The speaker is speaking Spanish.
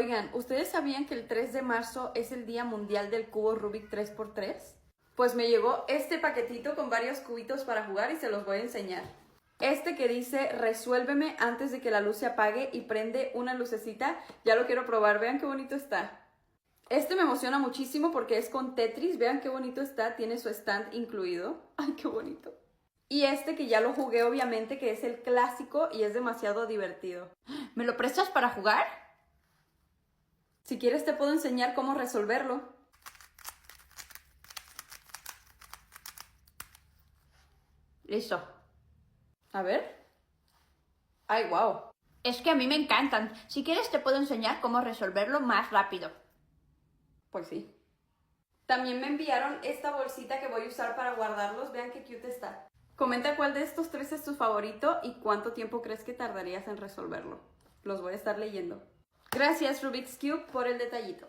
Oigan, ¿ustedes sabían que el 3 de marzo es el Día Mundial del Cubo Rubik 3x3? Pues me llegó este paquetito con varios cubitos para jugar y se los voy a enseñar. Este que dice resuélveme antes de que la luz se apague y prende una lucecita, ya lo quiero probar, vean qué bonito está. Este me emociona muchísimo porque es con Tetris, vean qué bonito está, tiene su stand incluido. Ay, qué bonito. Y este que ya lo jugué obviamente, que es el clásico y es demasiado divertido. ¿Me lo prestas para jugar? Si quieres te puedo enseñar cómo resolverlo. Listo. A ver. ¡Ay, wow! Es que a mí me encantan. Si quieres te puedo enseñar cómo resolverlo más rápido. Pues sí. También me enviaron esta bolsita que voy a usar para guardarlos. Vean qué cute está. Comenta cuál de estos tres es tu favorito y cuánto tiempo crees que tardarías en resolverlo. Los voy a estar leyendo. Gracias Rubik's Cube por el detallito.